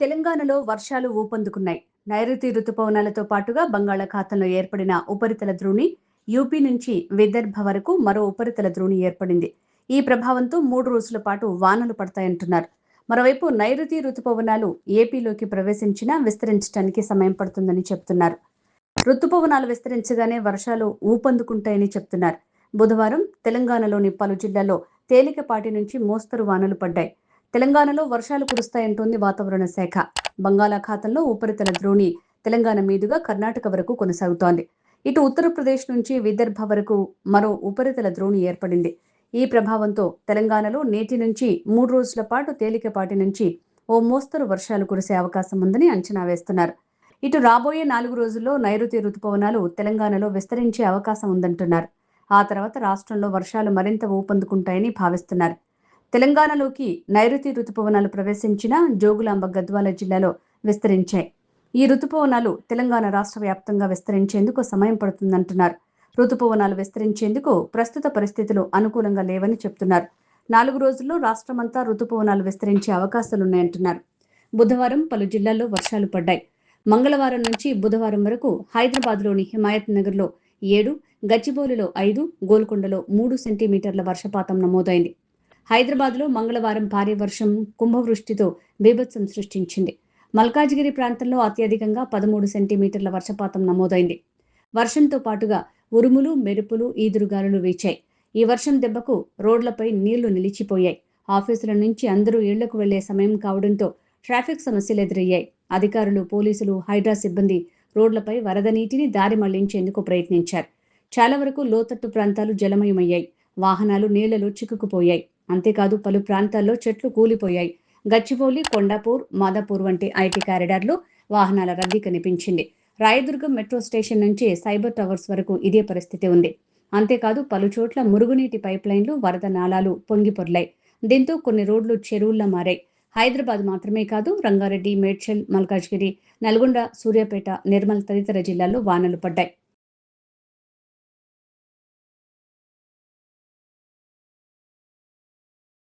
తెలంగాణలో వర్షాలు ఊపందుకున్నాయి. నైరుతి రుతుపవనాలతో పాటుగా బంగాళాఖాతంలో ఏర్పడిన ఉపరితల ద్రోణి యూపీ నుంచి విదర్భ వరకు మరో ఉపరితల ద్రోణి ఏర్పడింది. ఈ ప్రభావంతో 3 రోజుల పాటు వానలు పడతాయంటున్నారు. మరోవైపు నైరుతి రుతుపవనాలు ఏపీలోకి ప్రవేశించినా విస్తరించడానికి సమయం పడుతుందని చెప్తున్నారు. రుతుపవనాలు విస్తరించగానే వర్షాలు ఊపందుకుంటాయని చెప్తున్నారు. బుధవారం తెలంగాణలోని పలు జిల్లాల్లో తేలికపాటి నుంచి మోస్తరు వానలు పడ్డాయి. తెలంగాణలో వర్షాలు కురుస్తాయంటోంది వాతావరణ శాఖ. బంగాళాఖాతంలో ఉపరితల ద్రోణి తెలంగాణ మీదుగా కర్ణాటక వరకు కొనసాగుతోంది. ఇటు ఉత్తరప్రదేశ్ నుంచి విదర్భ వరకు మరో ఉపరితల ద్రోణి ఏర్పడింది. ఈ ప్రభావంతో తెలంగాణలో నేటి నుంచి 3 రోజుల పాటు తేలికపాటి నుంచి ఓ మోస్తరు వర్షాలు కురిసే అవకాశం ఉందని అంచనా వేస్తున్నారు. ఇటు రాబోయే 4 రోజుల్లో నైరుతి రుతుపవనాలు తెలంగాణలో విస్తరించే అవకాశం ఉందంటున్నారు. ఆ తర్వాత రాష్ట్రంలో వర్షాలు మరింత ఊపందుకుంటాయని భావిస్తున్నారు. తెలంగాణలోకి నైరుతి రుతుపవనాలు ప్రవేశించిన జోగులాంబ గద్వాల జిల్లాలో విస్తరించాయి. ఈ రుతుపవనాలు తెలంగాణ రాష్ట్ర వ్యాప్తంగా విస్తరించేందుకు సమయం పడుతుందంటున్నారు. రుతుపవనాలు విస్తరించేందుకు ప్రస్తుత పరిస్థితులు అనుకూలంగా లేవని చెప్తున్నారు. 4 రోజుల్లో రాష్ట్రమంతా రుతుపవనాలు విస్తరించే అవకాశాలున్నాయంటున్నారు. బుధవారం పలు జిల్లాల్లో వర్షాలు పడ్డాయి. మంగళవారం నుంచి బుధవారం వరకు హైదరాబాద్లోని హిమాయత్ నగర్లో 7, గచ్చిబౌలిలో 5, గోల్కొండలో 3 సెంటీమీటర్ల వర్షపాతం నమోదైంది. హైదరాబాద్లో మంగళవారం భారీ వర్షం కుంభవృష్టితో బీభత్సం సృష్టించింది. మల్కాజ్గిరి ప్రాంతంలో అత్యధికంగా 13 సెంటీమీటర్ల వర్షపాతం నమోదైంది. వర్షంతో పాటుగా ఉరుములు, మెరుపులు, ఈదురుగాలులు వీచాయి. ఈ వర్షం దెబ్బకు రోడ్లపై నీళ్లు నిలిచిపోయాయి. ఆఫీసుల నుంచి అందరూ ఇళ్లకు వెళ్లే సమయం కావడంతో ట్రాఫిక్ సమస్యలు ఎదురయ్యాయి. అధికారులు, పోలీసులు, హైడ్రా సిబ్బంది రోడ్లపై వరద నీటిని దారి మళ్లించేందుకు ప్రయత్నించారు. చాలా వరకు లోతట్టు ప్రాంతాలు జలమయమయ్యాయి. వాహనాలు నీళ్లలో చిక్కుకుపోయాయి. అంతేకాదు పలు ప్రాంతాల్లో చెట్లు కూలిపోయాయి. గచ్చిబౌలి, కొండాపూర్, మాదాపూర్ వంటి ఐటీ కారిడార్లో వాహనాల రద్దీ కనిపించింది. రాయదుర్గం మెట్రో స్టేషన్ నుంచి సైబర్ టవర్స్ వరకు ఇదే పరిస్థితి ఉంది. అంతేకాదు పలు చోట్ల మురుగునీటి పైప్లైన్లు, వరద నాలాలు పొంగిపొర్లాయి. దీంతో కొన్ని రోడ్లు చెరువుల్లా మారాయి. హైదరాబాద్ మాత్రమే కాదు రంగారెడ్డి, మేడ్చల్, మల్కాజ్గిరి, నల్గొండ, సూర్యాపేట, నిర్మల్ తదితర జిల్లాల్లో వానలు పడ్డాయి.